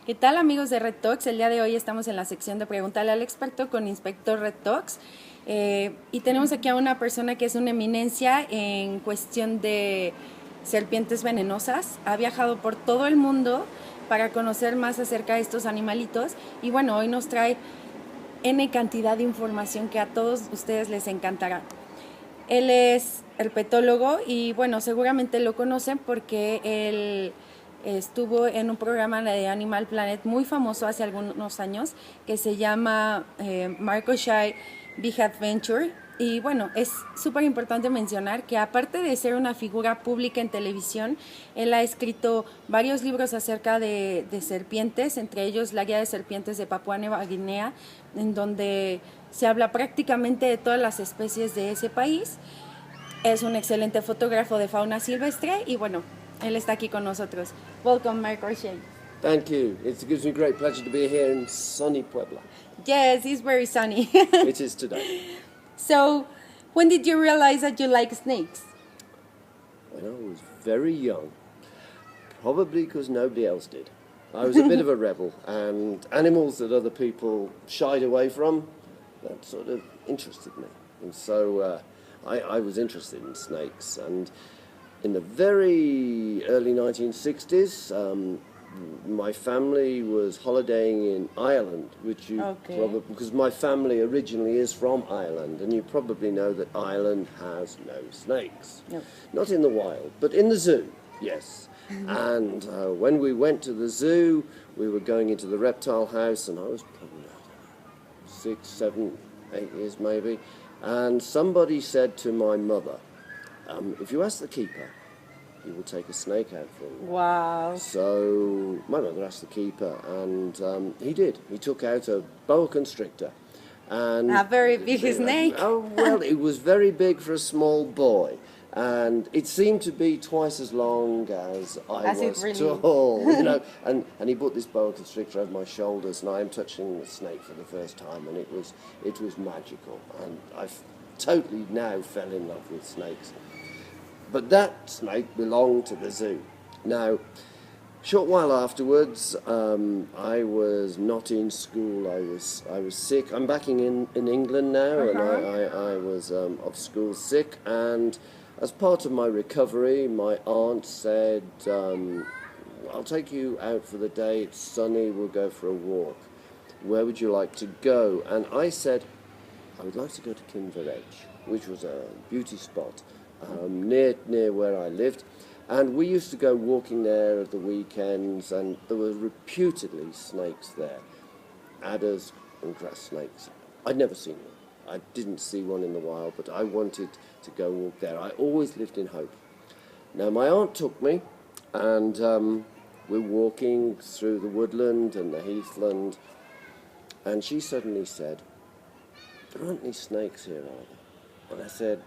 ¿Qué tal, amigos de Redtox? El día de hoy estamos en la sección de Preguntarle al Experto con Inspector Redtox. Y tenemos aquí a una persona que es una eminencia en cuestión de serpientes venenosas. Ha viajado por todo el mundo para conocer más acerca de estos animalitos. Y bueno, hoy nos trae N cantidad de información que a todos ustedes les encantará. Él es herpetólogo y bueno, seguramente lo conocen porque él estuvo en un programa de Animal Planet muy famoso hace algunos años que se llama Mark O Shea Big Adventure. Y bueno, es súper importante mencionar que aparte de ser una figura pública en televisión, él ha escrito varios libros acerca de serpientes, entre ellos La Guía de Serpientes de Papúa Nueva Guinea, en donde se habla prácticamente de todas las especies de ese país. Es un excelente fotógrafo de fauna silvestre y bueno, él está aquí con nosotros. Welcome, Mark O Shea. Thank you. It gives me great pleasure to be here in sunny Puebla. Yes, it's very sunny. It is today. So, when did you realize that you like snakes? When I was very young, probably because nobody else did. I was a bit of a rebel, and animals that other people shied away from, that sort of interested me. And so I was interested in snakes. And in the very early 1960s, my family was holidaying in Ireland, which you probably, because my family originally is from Ireland, and you probably know that Ireland has no snakes. No. Not in the wild, but in the zoo, yes. And when we went to the zoo, we were going into the reptile house, and I was probably, I don't know, 6, 7, 8 years maybe, and somebody said to my mother, if you ask the keeper, he will take a snake out for you. Wow. So my mother asked the keeper, and he did. He took out a boa constrictor. And a very big snake. Oh, well, it was very big for a small boy. And it seemed to be twice as long as I was tall, you know. And he put this boa constrictor over my shoulders, and I am touching the snake for the first time, and it was magical. And I totally now fell in love with snakes. But that snake belonged to the zoo. Now, a short while afterwards, I was not in school. I was sick. I'm back in England now, and I was off school sick. And as part of my recovery, my aunt said, I'll take you out for the day. It's sunny. We'll go for a walk. Where would you like to go? And I said, I would like to go to Kinveredge, which was a beauty spot. Near where I lived, and we used to go walking there at the weekends, and there were reputedly snakes there, adders and grass snakes. I'd never seen one. I didn't see one in the wild, but I wanted to go walk there. I always lived in hope. Now my aunt took me, and we're walking through the woodland and the heathland, and she suddenly said, there aren't any snakes here, are there? And I said,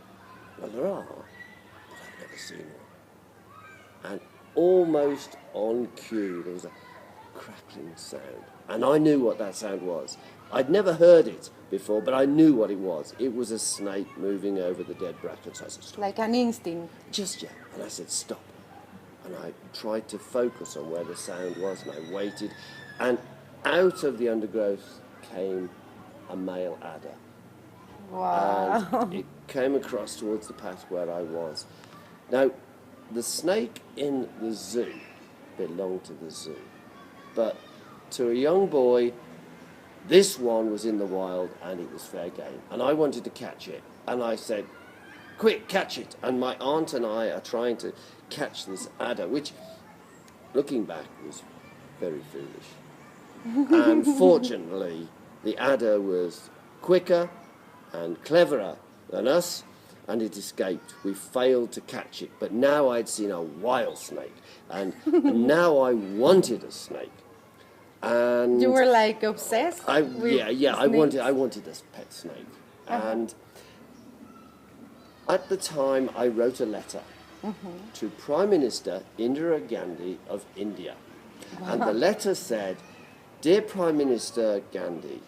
well, there are, but I've never seen one. And almost on cue, there was a crackling sound. And I knew what that sound was. I'd never heard it before, but I knew what it was. It was a snake moving over the dead brackets. I said, stop. Like an instinct. Just yet. And I said, stop. And I tried to focus on where the sound was, and I waited. And out of the undergrowth came a male adder. Wow. And it came across towards the path where I was. Now, the snake in the zoo belonged to the zoo. But to a young boy, this one was in the wild and it was fair game. And I wanted to catch it. And I said, quick, catch it. And my aunt and I are trying to catch this adder, which, looking back, was very foolish. And fortunately, the adder was quicker and cleverer than us, and it escaped. We failed to catch it, but now I'd seen a wild snake, and now I wanted a snake. And you were like obsessed with snakes. I wanted a pet snake. And at the time I wrote a letter to Prime Minister Indira Gandhi of India. Wow. And the letter said, Dear Prime Minister Gandhi,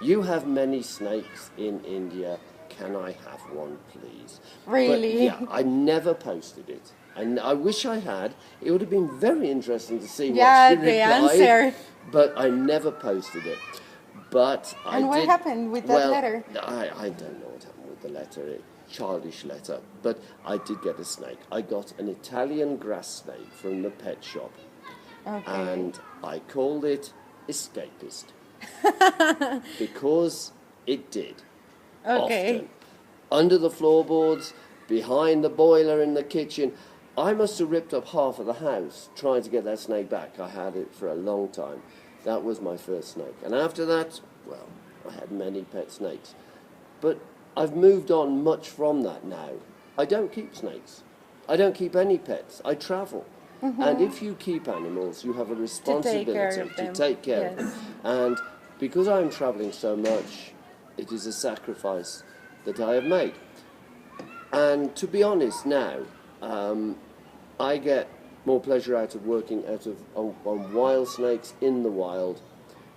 you have many snakes in India. Can I have one, please? Really? But, yeah, I never posted it. And I wish I had. It would have been very interesting to see what she replied. Yeah, the answer. But I never posted it. But and what happened with that letter? I don't know what happened with the letter. Childish letter. But I did get a snake. I got an Italian grass snake from the pet shop. Okay. And I called it Escapist. Because it did. Okay. Often. Under the floorboards, behind the boiler in the kitchen. I must have ripped up half of the house trying to get that snake back. I had it for a long time. That was my first snake. And after that, well, I had many pet snakes. But I've moved on much from that now. I don't keep snakes. I don't keep any pets. I travel. Mm-hmm. And if you keep animals, you have a responsibility to take care of them. And because I'm traveling so much, it is a sacrifice that I have made. And to be honest now, I get more pleasure out of working on wild snakes in the wild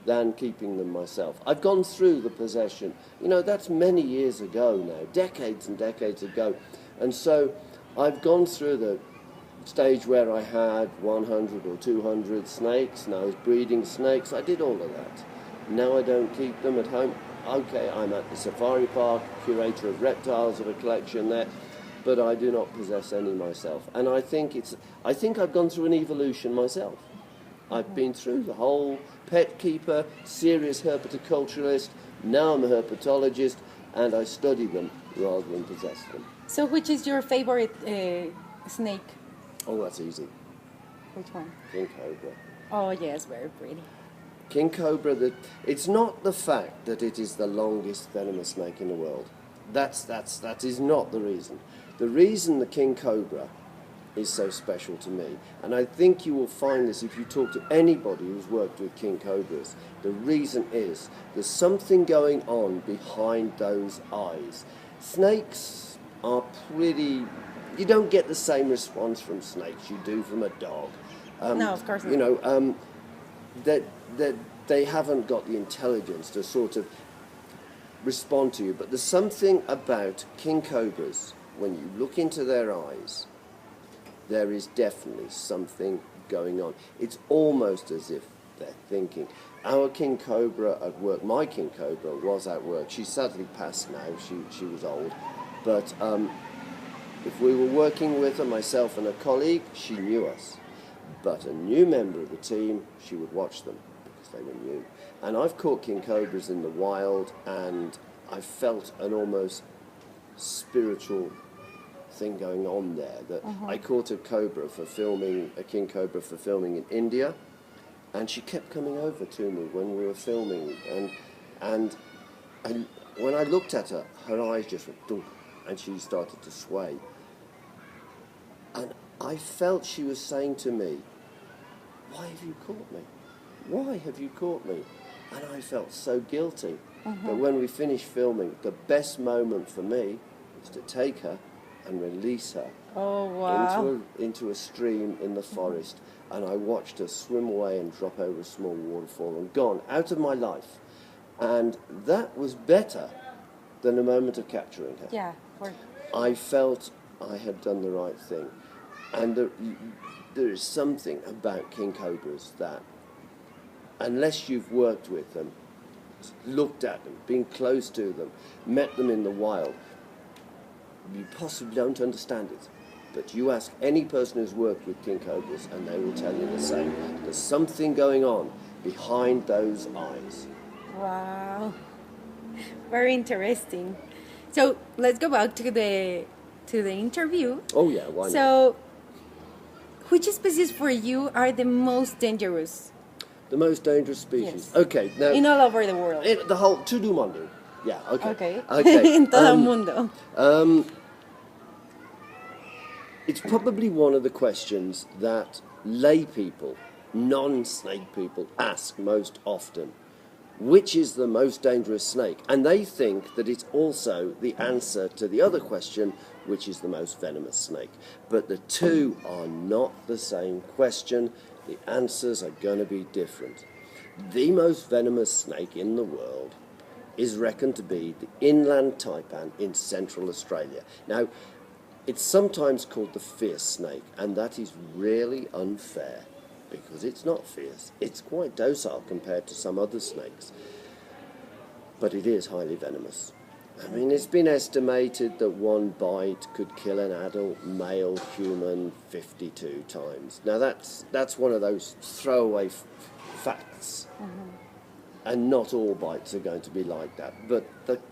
than keeping them myself. I've gone through the possession. You know, that's many years ago now, decades and decades ago. And so I've gone through the stage where I had 100 or 200 snakes, and I was breeding snakes. I did all of that. Now I don't keep them at home. Okay, I'm at the safari park, curator of reptiles of a collection there, but I do not possess any myself. And I think I've gone through an evolution myself. I've been through the whole pet keeper, serious herpetoculturalist, now I'm a herpetologist, and I study them rather than possess them. So which is your favorite snake? Oh, that's easy. Which one? King cobra. Oh, yes, very pretty. King cobra, it's not the fact that it is the longest venomous snake in the world. That is not the reason. The reason the king cobra is so special to me, and I think you will find this if you talk to anybody who's worked with king cobras, the reason is there's something going on behind those eyes. Snakes are pretty... You don't get the same response from snakes you do from a dog. No, of course not. You know, that they haven't got the intelligence to sort of respond to you. But there's something about king cobras, when you look into their eyes, there is definitely something going on. It's almost as if they're thinking. Our king cobra at work, my king cobra was at work. She's sadly passed now. She was old. But if we were working with her, myself and a colleague, she knew us. But a new member of the team, she would watch them because they were new. And I've caught king cobras in the wild, and I felt an almost spiritual thing going on there. That I caught a king cobra for filming in India, and she kept coming over to me when we were filming. And when I looked at her, her eyes just went dunk, and she started to sway. And I felt she was saying to me, "Why have you caught me? Why have you caught me?" And I felt so guilty. But when we finished filming, the best moment for me was to take her and release her into a stream in the forest. And I watched her swim away and drop over a small waterfall and gone out of my life. And that was better than the moment of capturing her. Yeah. I felt I had done the right thing. And there is something about king cobras that, unless you've worked with them, looked at them, been close to them, met them in the wild, you possibly don't understand it. But you ask any person who's worked with king cobras and they will tell you the same. There's something going on behind those eyes. Wow. Very interesting. So let's go back to the interview. Oh yeah, why not? So, which species for you are the most dangerous? The most dangerous species? Yes. Okay, now... In all over the world. The whole... Todo el mundo. Yeah, okay. Okay. In todo el mundo. It's probably one of the questions that lay people, non-snake people, ask most often. Which is the most dangerous snake? And they think that it's also the answer to the other question, which is the most venomous snake. But the two are not the same question. The answers are going to be different. The most venomous snake in the world is reckoned to be the inland taipan in Central Australia. Now, It's sometimes called the fierce snake, and that is really unfair because it's not fierce. It's quite docile compared to some other snakes, but it is highly venomous. I mean, it's been estimated that one bite could kill an adult male human 52 times. Now, that's one of those throwaway facts. And not all bites are going to be like that. But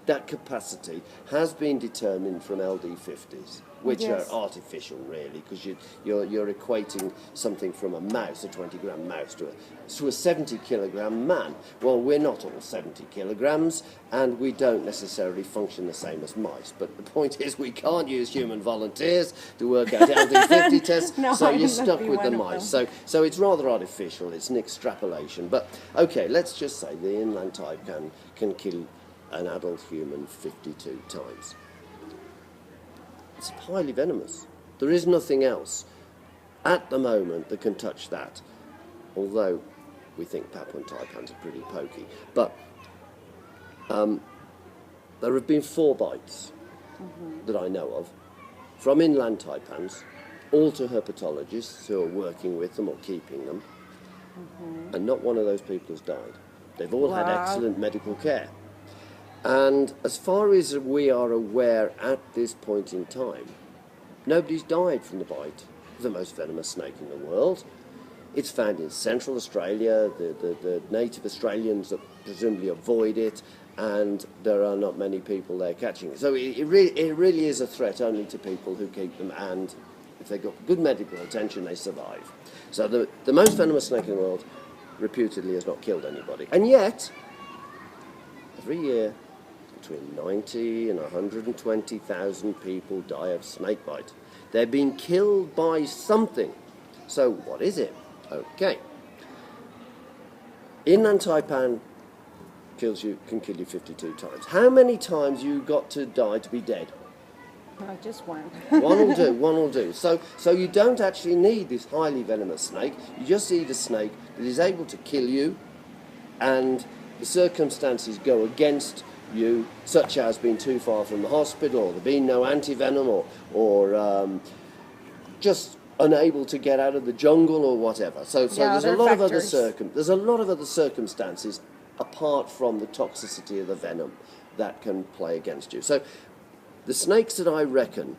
that capacity has been determined from LD50s, which are artificial, really, because you're equating something from a mouse, a 20-gram mouse, to a 70-kilogram man. Well, we're not all 70 kilograms, and we don't necessarily function the same as mice. But the point is, we can't use human volunteers to work out LD50 tests, so you're stuck with the mice. So it's rather artificial. It's an extrapolation. But, okay, let's just say the inland type can kill an adult human 52 times. It's highly venomous. There is nothing else at the moment that can touch that, although we think Papuan taipans are pretty pokey. But there have been 4 bites that I know of from inland taipans, all to herpetologists who are working with them or keeping them, and not one of those people has died. They've all had excellent medical care. And as far as we are aware at this point in time, nobody's died from the bite of the most venomous snake in the world. It's found in Central Australia. The native Australians presumably avoid it, and there are not many people there catching it. So it really is a threat only to people who keep them, and if they've got good medical attention, they survive. So the most venomous snake in the world reputedly has not killed anybody. And yet, every year, between 90 and 120,000 people die of snakebite. They're being killed by something. So what is it? Okay. Inland taipan can kill you 52 times. How many times you got to die to be dead? No, just one. One will do. So you don't actually need this highly venomous snake. You just need a snake that is able to kill you, and the circumstances go against you, such as being too far from the hospital, or there being no antivenom, or just unable to get out of the jungle, or whatever. So there's a lot of other circumstances apart from the toxicity of the venom that can play against you. So the snakes that I reckon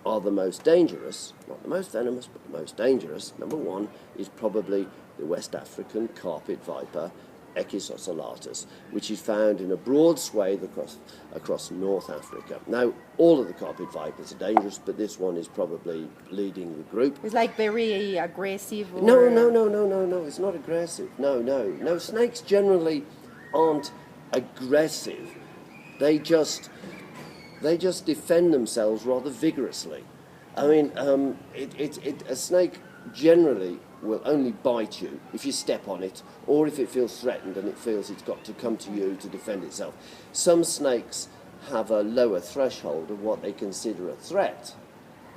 are the most dangerous, not the most venomous, but the most dangerous, number 1 is probably the West African carpet viper, Echis ocellatus, which is found in a broad swathe across North Africa. Now, all of the carpet vipers are dangerous, but this one is probably leading the group. It's like very aggressive? Or... No, it's not aggressive. No, snakes generally aren't aggressive. They just defend themselves rather vigorously. I mean, a snake generally will only bite you if you step on it, or if it feels threatened and it feels it's got to come to you to defend itself. Some snakes have a lower threshold of what they consider a threat.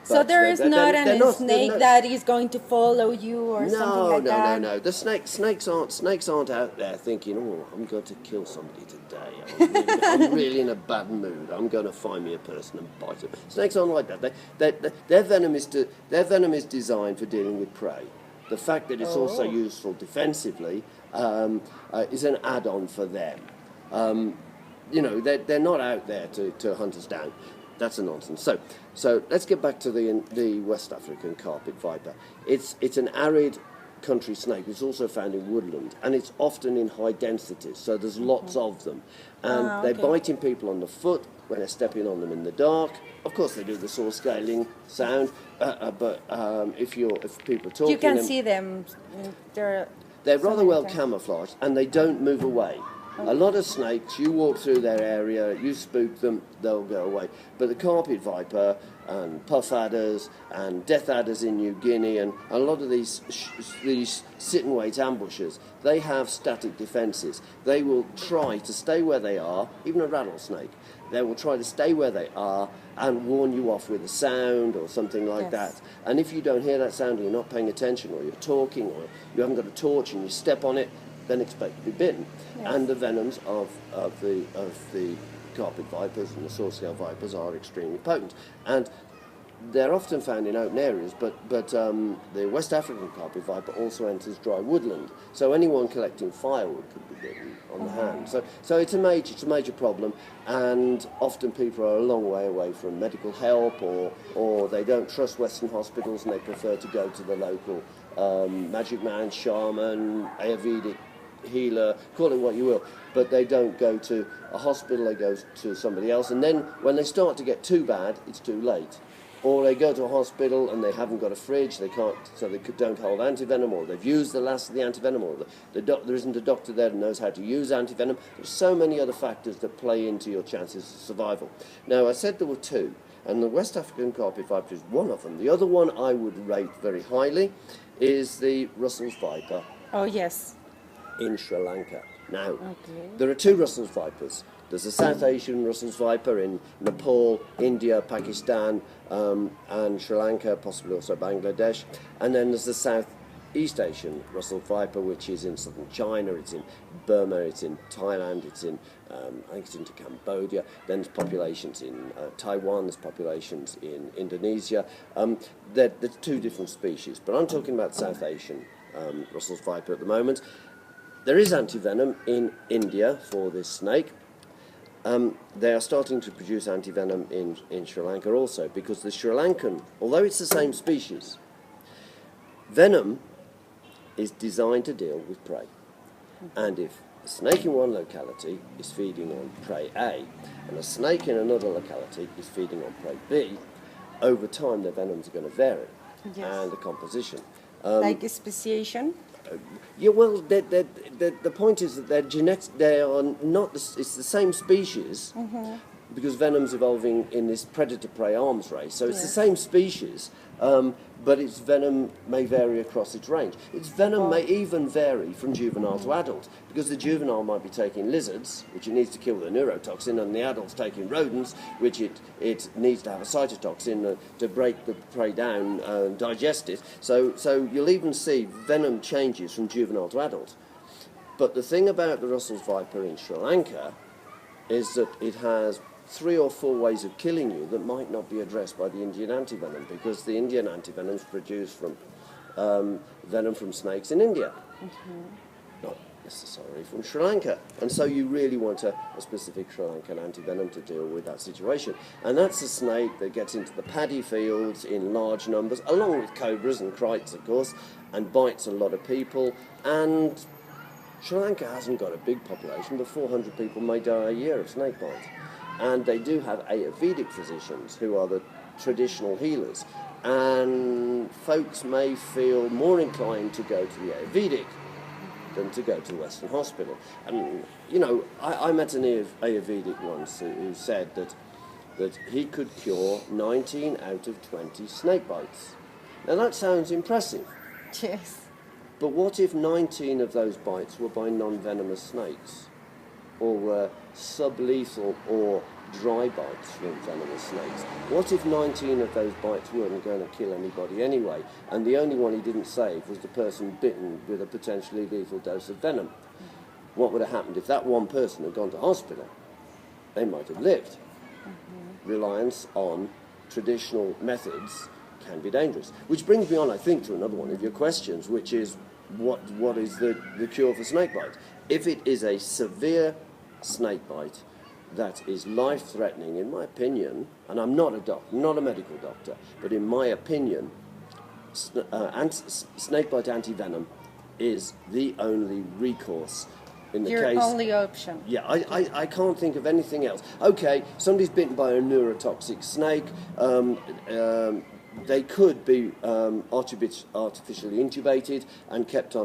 So there is not a snake that is going to follow you or something like that? No. The snakes aren't out there thinking, oh, I'm going to kill somebody today. I'm really in a bad mood. I'm going to find me a person and bite them. Snakes aren't like that. Their venom is designed for dealing with prey. The fact that it's also useful defensively is an add-on for them. They're not out there to hunt us down. That's a nonsense. So let's get back to the West African carpet viper. It's an arid country snake. It's also found in woodland, and it's often in high densities. So there's lots of them, and they're biting people on the foot when they're stepping on them in the dark. Of course, they do the saw scaling sound, but if people are talking, you can see them. They're rather well camouflaged, and they don't move away. A lot of snakes, you walk through their area, you spook them, they'll go away. But the carpet viper and puff adders and death adders in New Guinea and a lot of these sit-and-wait ambushers, they have static defences. They will try to stay where they are, even a rattlesnake. They will try to stay where they are and warn you off with a sound or something like that. And if you don't hear that sound, or you're not paying attention, or you're talking, or you haven't got a torch and you step on it, then expect to be bitten. Yes. And the venoms of the carpet vipers and the saw-scale vipers are extremely potent. And they're often found in open areas, but the West African carpet viper also enters dry woodland. So anyone collecting firewood could be bitten on the hand. So it's a major problem, and often people are a long way away from medical help, or they don't trust Western hospitals and they prefer to go to the local magic man, shaman, Ayurvedic healer, call it what you will, but they don't go to a hospital, they go to somebody else, and then when they start to get too bad, it's too late. Or they go to a hospital and they haven't got a fridge, they can't, so they don't hold antivenom, or they've used the last of the antivenom, or there isn't a doctor there that knows how to use antivenom. There's so many other factors that play into your chances of survival. Now, I said there were two, and the West African carpet viper is one of them. The other one I would rate very highly is the Russell's viper. Oh, yes. In Sri Lanka. Now, there are two Russell's vipers. There's a South Asian Russell's viper in Nepal, India, Pakistan, and Sri Lanka, possibly also Bangladesh. And then there's the Southeast Asian Russell's viper, which is in southern China, it's in Burma, it's in Thailand, it's in, I think it's into Cambodia. Then there's populations in Taiwan, there's populations in Indonesia. There's two different species, but I'm talking about South Asian Russell's viper at the moment. There is antivenom in India for this snake. They are starting to produce antivenom in Sri Lanka also, because the Sri Lankan, although it's the same species, venom is designed to deal with prey. And if a snake in one locality is feeding on prey A, and a snake in another locality is feeding on prey B, over time their venoms are going to vary, and the composition. Like speciation? Yeah, well, the point is that they are not. It's the same species, because venom's evolving in this predator-prey arms race. So it's the same species, but its venom may vary across its range. Its venom may even vary from juvenile to adult, because the juvenile might be taking lizards, which it needs to kill with a neurotoxin, and the adult's taking rodents, which it needs to have a cytotoxin to break the prey down and digest it. So you'll even see venom changes from juvenile to adult. But the thing about the Russell's viper in Sri Lanka is that it has 3 or 4 ways of killing you that might not be addressed by the Indian antivenom, because the Indian antivenom is produced from venom from snakes in India, not necessarily from Sri Lanka. And so you really want a specific Sri Lankan antivenom to deal with that situation. And that's a snake that gets into the paddy fields in large numbers, along with cobras and krites, of course, and bites a lot of people. And Sri Lanka hasn't got a big population, but 400 people may die a year of snakebite. And they do have Ayurvedic physicians who are the traditional healers. And folks may feel more inclined to go to the Ayurvedic than to go to the Western hospital. And, you know, I met an Ayurvedic once who said that he could cure 19 out of 20 snake bites. Now that sounds impressive. Yes. But what if 19 of those bites were by non-venomous snakes? Or were sublethal or dry bites from venomous snakes? What if 19 of those bites weren't going to kill anybody anyway, and the only one he didn't save was the person bitten with a potentially lethal dose of venom? What would have happened if that one person had gone to hospital? They might have lived. Reliance on traditional methods can be dangerous. Which brings me on, I think, to another one of your questions, which is what is the cure for snakebite? If it is a severe snakebite that is life-threatening, in my opinion, and I'm not a doctor, not a medical doctor, but in my opinion, snakebite antivenom is the only recourse in the case. Your only option. Yeah, I can't think of anything else. Okay, somebody's bitten by a neurotoxic snake. They could be artificially intubated and kept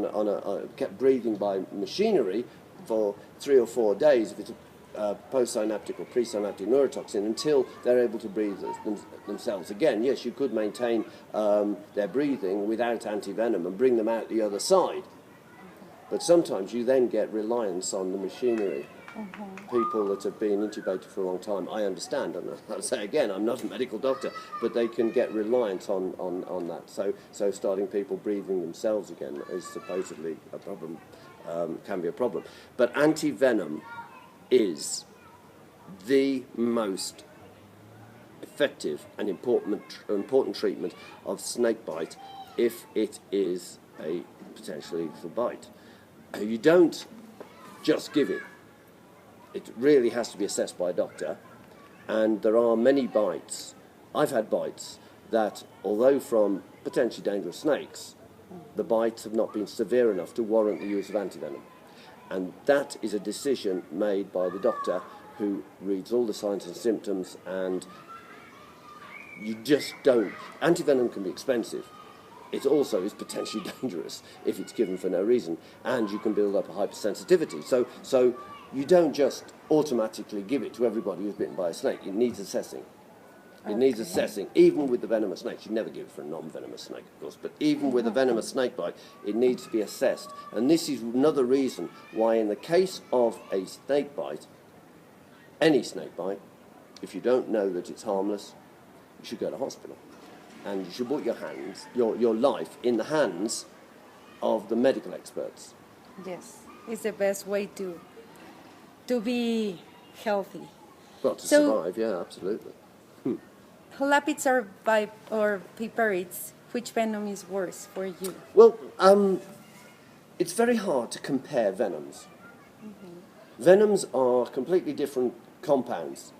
kept breathing by machinery for 3 or 4 days if it's a postsynaptic or presynaptic neurotoxin, until they're able to breathe themselves again. Yes, you could maintain their breathing without antivenom and bring them out the other side. But sometimes you then get reliance on the machinery. People that have been intubated for a long time, I understand, and I'll say again, I'm not a medical doctor, but they can get reliant on that. So starting people breathing themselves again is supposedly a problem, can be a problem. But antivenom is the most effective and important treatment of snakebite if it is a potentially lethal bite. You don't just give it. It really has to be assessed by a doctor, and there are many bites. I've had bites that, although from potentially dangerous snakes, the bites have not been severe enough to warrant the use of antivenom. And that is a decision made by the doctor, who reads all the signs and symptoms, and you just don't. Antivenom can be expensive. It also is potentially dangerous if it's given for no reason, and you can build up a hypersensitivity. So you don't just automatically give it to everybody who's bitten by a snake. It needs assessing. It needs assessing. Even with the venomous snakes, you never give it for a non-venomous snake, of course, but even with a venomous snake bite, it needs to be assessed. And this is another reason why, in the case of a snake bite, any snake bite, if you don't know that it's harmless, you should go to hospital. And you should put your life in the hands of the medical experts. Yes, it's the best way to be healthy. Well, to survive, yeah, absolutely. Lapids or piperids, which venom is worse for you? Well, it's very hard to compare venoms. Venoms are completely different compounds.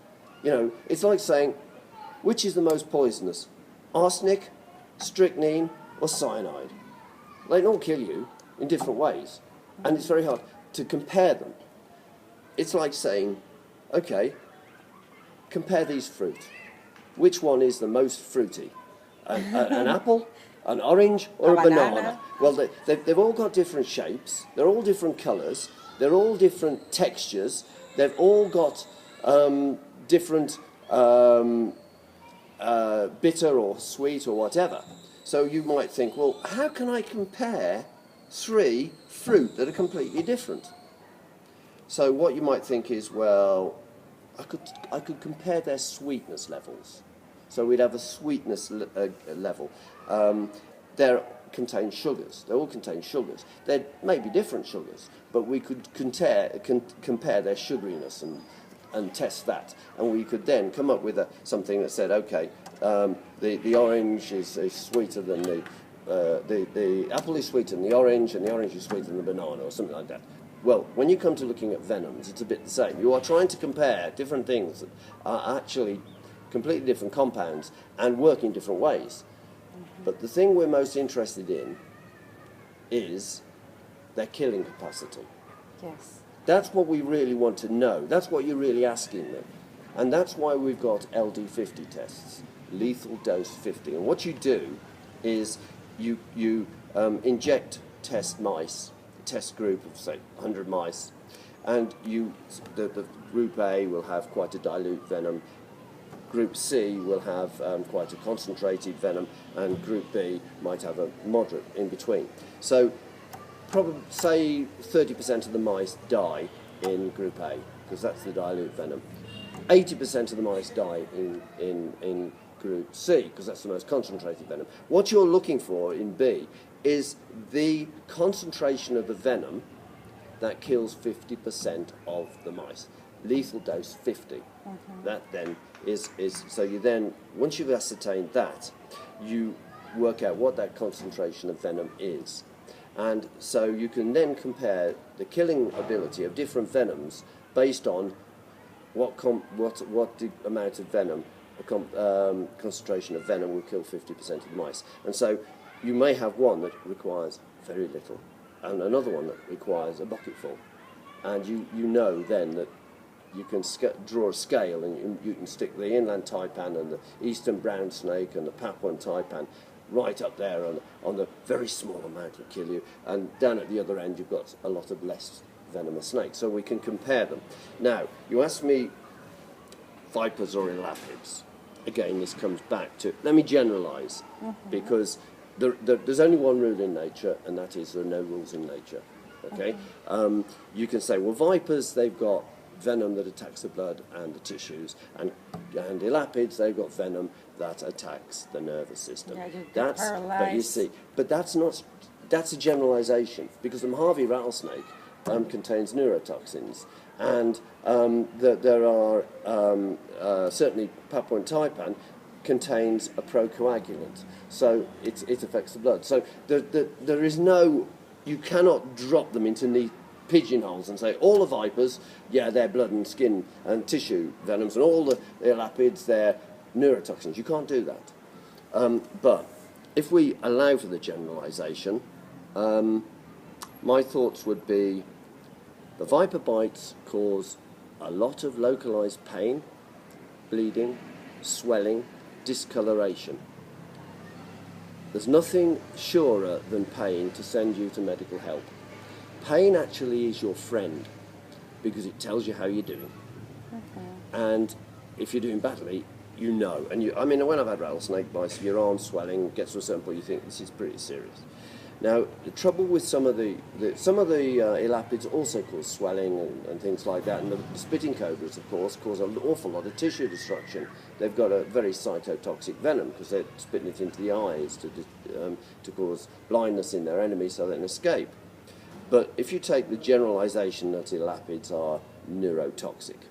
You know, it's like saying, which is the most poisonous? Arsenic, strychnine, or cyanide? They can all kill you in different ways, and it's very hard to compare them. It's like saying, okay, compare these fruit. Which one is the most fruity? An apple, an orange, or a banana? Well, they've all got different shapes, they're all different colours, they're all different textures, they've all got different bitter or sweet or whatever. So you might think, well, how can I compare three fruit that are completely different? So what you might think is, well, I could compare their sweetness levels. So we'd have a sweetness level. They contain sugars. They all contain sugars. There may be different sugars, but we could compare their sugariness and test that. And we could then come up with something that said, okay, the orange is sweeter than the apple is sweeter than the orange, and the orange is sweeter than the banana, or something like that. Well, when you come to looking at venoms, it's a bit the same. You are trying to compare different things that are actually completely different compounds and work in different ways. But the thing we're most interested in is their killing capacity. Yes. That's what we really want to know. That's what you're really asking them. And that's why we've got LD50 tests, lethal dose 50. And what you do is you inject test mice, test group of, say, 100 mice, and the group A will have quite a dilute venom, group C will have quite a concentrated venom, and group B might have a moderate in between. So probably, say, 30% of the mice die in group A, because that's the dilute venom. 80% of the mice die in group C, because that's the most concentrated venom. What you're looking for in B is the concentration of the venom that kills 50% of the mice. Lethal dose 50. That then is so you then, once you've ascertained that, you work out what that concentration of venom is. And so you can then compare the killing ability of different venoms based on what the amount of venom, concentration of venom will kill 50% of the mice. And so you may have one that requires very little, and another one that requires a bucketful. And you know then that you can draw a scale, and you can stick the inland taipan and the eastern brown snake and the Papuan taipan right up there on the very small amount that kill you, and down at the other end you've got a lot of less venomous snakes. So we can compare them. Now, you ask me vipers or elapids. Again, this comes back to, let me generalise, because there's only one rule in nature, and that is there are no rules in nature. Okay? You can say, well, vipers, they've got venom that attacks the blood and the tissues, and elapids, they've got venom that attacks the nervous system. Yeah, but you see, but that's a generalisation, because the Mojave rattlesnake contains neurotoxins. And there are certainly Papua and Taipan contains a procoagulant, so it affects the blood. So there is no, you cannot drop them into neat pigeonholes and say all the vipers, yeah, they're blood and skin and tissue venoms, and all the elapids, they're neurotoxins. You can't do that. But if we allow for the generalisation, my thoughts would be the viper bites cause a lot of localised pain, bleeding, swelling, discoloration. There's nothing surer than pain to send you to medical help. Pain actually is your friend because it tells you how you're doing. Okay. And if you're doing badly, you know. And I mean, when I've had rattlesnake bites, your arm swelling gets to a certain point, you think this is pretty serious. Now, the trouble with some of the elapids also cause swelling and things like that, and the spitting cobras, of course, cause an awful lot of tissue destruction. They've got a very cytotoxic venom because they're spitting it into the eyes to cause blindness in their enemies so they can escape. But if you take the generalisation that elapids are neurotoxic,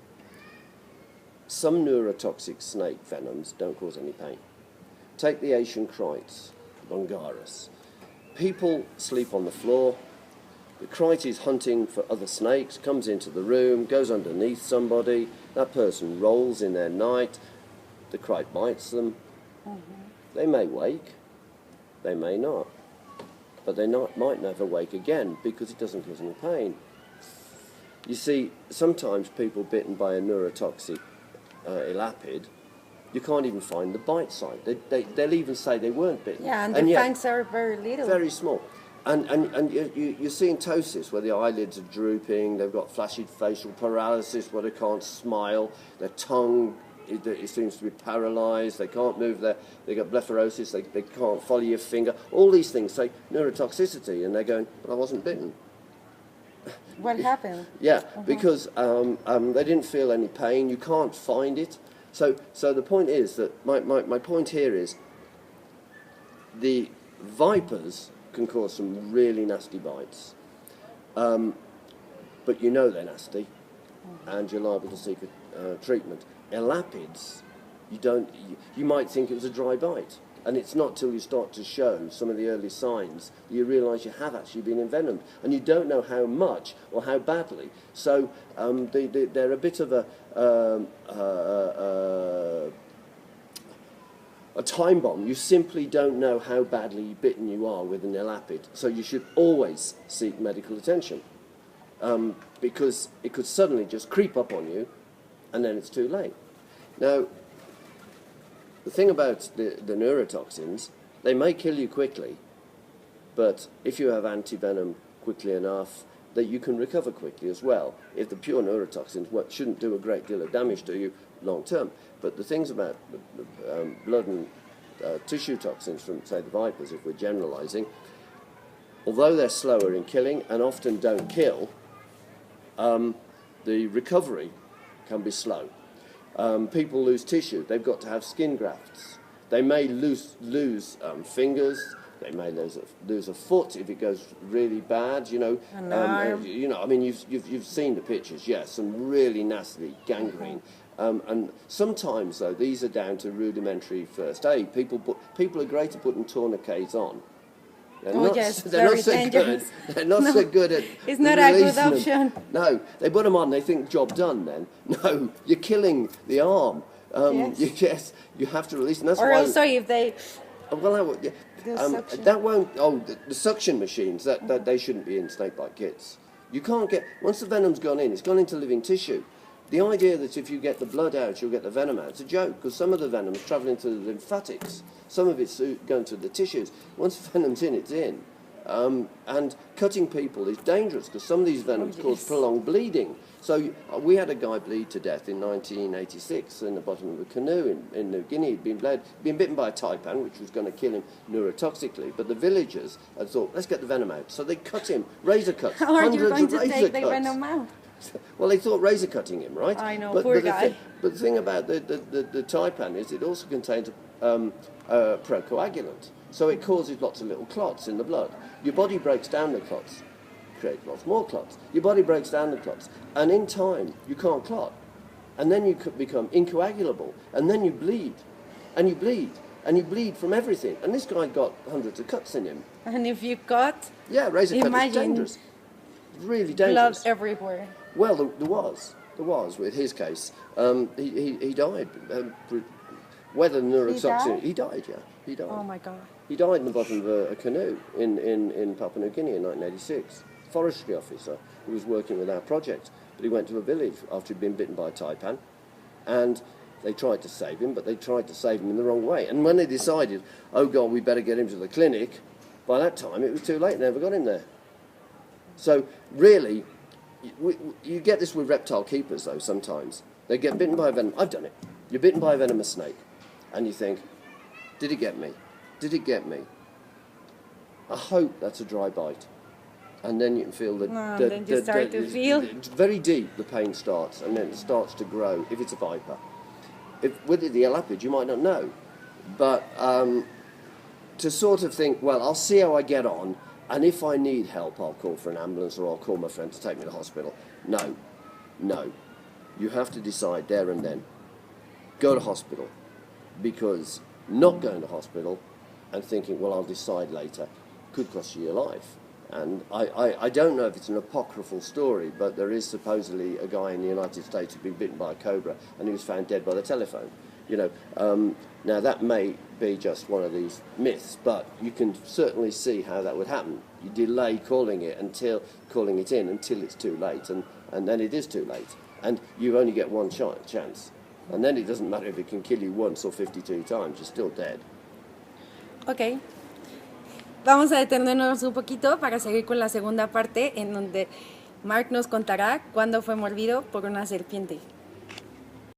some neurotoxic snake venoms don't cause any pain. Take the Asian krites, Bungarus. People sleep on the floor. The krite is hunting for other snakes, comes into the room, goes underneath somebody. That person rolls in their night. The krite bites them. Mm-hmm. They may wake. They may not. But they might never wake again because it doesn't cause any pain. You see, sometimes people bitten by a neurotoxic elapid, you can't even find the bite site. They'll even say they weren't bitten. Yeah, and the fangs are very little. Very small. And you're seeing ptosis, where the eyelids are drooping, they've got flaccid facial paralysis, where they can't smile, their tongue, it seems to be paralysed, they can't move, they've got blepharosis, they can't follow your finger. All these things say neurotoxicity, and they're going, well, I wasn't bitten. What happened? Yeah, because they didn't feel any pain, you can't find it. So the point is that my point here is the vipers can cause some really nasty bites, but you know they're nasty, and you're liable to seek treatment. Elapids, you might think it was a dry bite, and it's not till you start to show some of the early signs that you realise you have actually been envenomed, and you don't know how much or how badly. So they're a bit of a time bomb. You simply don't know how badly bitten you are with an elapid, so you should always seek medical attention, because it could suddenly just creep up on you, and then it's too late. Now, the thing about the neurotoxins, they may kill you quickly, but if you have antivenom quickly enough, that you can recover quickly as well. If the pure neurotoxins shouldn't do a great deal of damage to you long term. But the things about blood and tissue toxins from, say, the vipers, if we're generalising, although they're slower in killing and often don't kill, the recovery can be slow. People lose tissue. They've got to have skin grafts. They may lose fingers. They may lose a foot if it goes really bad. You know, I mean, you've seen the pictures. Yes, some really nasty gangrene. And sometimes, though, these are down to rudimentary first aid. People are great at putting tourniquets on. They're not so dangerous. Good. They're not so good at. It's not a good option. No, they put them on. They think job done. Then no, you're killing the arm. Yes, you have to release. And that's or also if they. Well, that won't. Oh, the suction machines that they shouldn't be in snakebite kits. You can't get once the venom's gone in. It's gone into living tissue. The idea that if you get the blood out, you'll get the venom out, it's a joke, because some of the venom's travelling to the lymphatics. Some of it's going to the tissues. Once the venom's in, it's in. And cutting people is dangerous, because some of these venoms cause prolonged bleeding. So we had a guy bleed to death in 1986 in the bottom of a canoe in New Guinea. He'd been bitten by a taipan, which was going to kill him neurotoxically, but the villagers had thought, let's get the venom out. So they cut him, razor cuts, hundreds of razor cuts. Are you going to take the venom out? Well, they thought razor cutting him, right? I know, poor guy. But the thing about the taipan is it also contains a procoagulant, so it causes lots of little clots in the blood. Your body breaks down the clots, create lots more clots. Your body breaks down the clots, and in time, you can't clot. And then you could become incoagulable, and then you bleed, and you bleed, and you bleed from everything. And this guy got hundreds of cuts in him. And if you cut, yeah, razor cut is dangerous. Really dangerous. Blood everywhere. Well, there was with his case. He died. Whether neurotoxin, he died. Yeah, he died. Oh my God. He died in the bottom of a canoe in Papua New Guinea in 1986. Forestry officer who was working with our project. But he went to a village after he'd been bitten by a taipan, and they tried to save him, but they tried to save him in the wrong way. And when they decided, oh God, we better get him to the clinic, by that time it was too late, they never got him there. So really, you get this with reptile keepers though sometimes. They get bitten by a venom. I've done it. You're bitten by a venomous snake, and you think, did it get me? Did it get me? I hope that's a dry bite. And then you can feel then you start to feel. Very deep, the pain starts, and then it starts to grow, if it's a viper. With the elapid, you might not know. But to sort of think, well, I'll see how I get on, and if I need help, I'll call for an ambulance or I'll call my friend to take me to hospital. No. You have to decide there and then. Go to hospital. Because not going to hospital and thinking, well, I'll decide later, could cost you your life. And I don't know if it's an apocryphal story, but there is supposedly a guy in the United States who'd been bitten by a cobra and he was found dead by the telephone. Now that may be just one of these myths, but you can certainly see how that would happen. You delay calling it in until it's too late, and then it is too late. And you only get one chance. And then it doesn't matter if it can kill you once or 52 times, you're still dead. Okay. Vamos a detenernos un poquito para seguir con la segunda parte en donde Mark nos contará cuándo fue mordido por una serpiente.